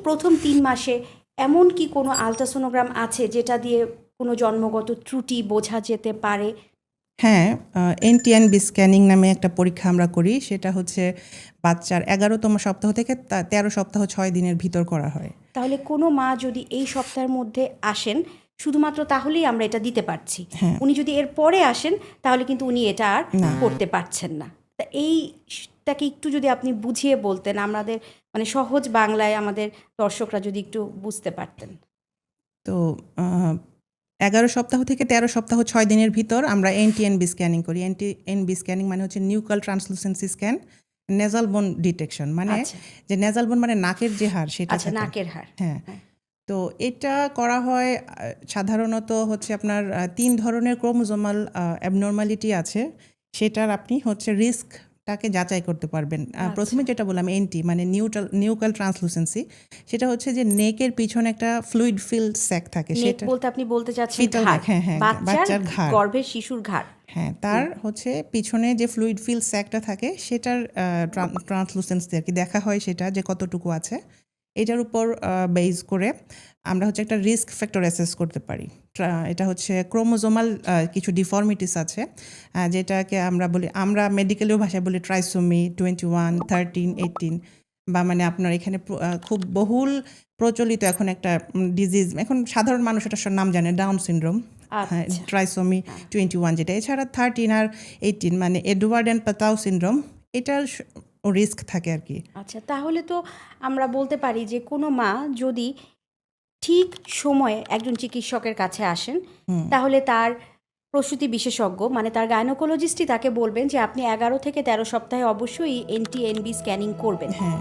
প্রথম 3 মাসে এমন কি কোনো আলট্রাসোনোগ্রাম আছে যেটা দিয়ে কোনো জন্মগত ত্রুটি বোঝা যেতে পারে? হ্যাঁ, এনটিএনবি স্ক্যানিং নামে একটা পরীক্ষা আমরা করি। সেটা হচ্ছে বাচ্চার ১১তম সপ্তাহ থেকে ১৩ সপ্তাহ ৬ দিনের ভিতর করা হয়। তাহলে কোনো মা যদি এই সপ্তাহের মধ্যে আসেন, শুধুমাত্র তাহলেই আমরা এটা দিতে পারছি। হ্যাঁ। উনি যদি এর পরে আসেন তাহলে কিন্তু উনি এটা আর না। করতে পারছেন না। তা এইটাকে একটু যদি আপনি বুঝিয়ে বলতেন, আমাদের মানে সহজ বাংলায় আমাদের দর্শকরা যদি একটু বুঝতে পারতেন। তো ১১ সপ্তাহ থেকে ১৩ সপ্তাহ ৬ দিনের ভিতর আমরা এনটিএনবি স্ক্যানিং করি। এনটিএনবি স্ক্যানিং মানে হচ্ছে নিউক্যাল ট্রান্সলুসেন্সি স্ক্যান, নেজাল বোন ডিটেকশন। মানে আচ্ছা যে নেজাল বোন মানে নাকের যে হাড় সেটা আচ্ছা, থাকে। নাকের হাড়। হ্যাঁ। তো এটা করা হয় সাধারণত হচ্ছে আপনার ৩ ধরনের ক্রোমোজোমাল অ্যাবনর্মালিটি আছে। সেটার আপনি হচ্ছে রিস্কটাকে যাচাই করতে পারবেন। প্রথমে যেটা বললাম এনটি মানে নিউক্যাল ট্রান্সলুসেন্সি, সেটা হচ্ছে যে নেকের পিছনে একটা ফ্লুইড ফিল্ড স্যাক থাকে। নেক সেটা বলতে আপনি বলতে চাচ্ছেন ফিটাল ঘাড়, নেক, হ্যাঁ, হ্যাঁ, বাচ্চার ঘাড়। গর্ভের শিশুর ঘাড়। হ্যাঁ, তার হচ্ছে পিছনে যে ফ্লুইড ফিল্ড স্যাকটা থাকে সেটার ট্রান্সলুসেন্সি আর কি দেখা হয়, সেটা যে কতটুকু আছে। এটার উপর বেস করে আমরা হচ্ছে একটা রিস্ক ফ্যাক্টর অ্যাসেস করতে পারি। এটা হচ্ছে ক্রোমোজোমাল কিছু ডিফর্মিটিস আছে, যেটাকে আমরা মেডিকেলীয় ভাষায় বলি ট্রাইসোমি 21, 13, 18, বা মানে আপনার এখানে খুব বহুল প্রচলিত এখন একটা ডিজিজ, এখন সাধারণ মানুষ এটার নাম জানে, ডাউন সিনড্রোম। হ্যাঁ, আচ্ছা। ট্রাইসোমি 21 যেটা। এছাড়া 13 আর 18 মানে এডওয়ার্ড অ্যান্ড পাতাউ সিনড্রোম, এটার রিস্ক থাকে আর কি। আচ্ছা, তাহলে তো আমরা বলতে পারি যে কোনো মা যদি ঠিক সময়ে একজন চিকিৎসকের কাছে আসেন, তাহলে তার প্রসূতি বিশেষজ্ঞ মানে তার গাইনোকোলজিস্টই তাকে বলবেন যে আপনি ১১ থেকে ১৩ সপ্তাহে অবশ্যই এনটিএনবি স্ক্যানিং করবেন। হ্যাঁ।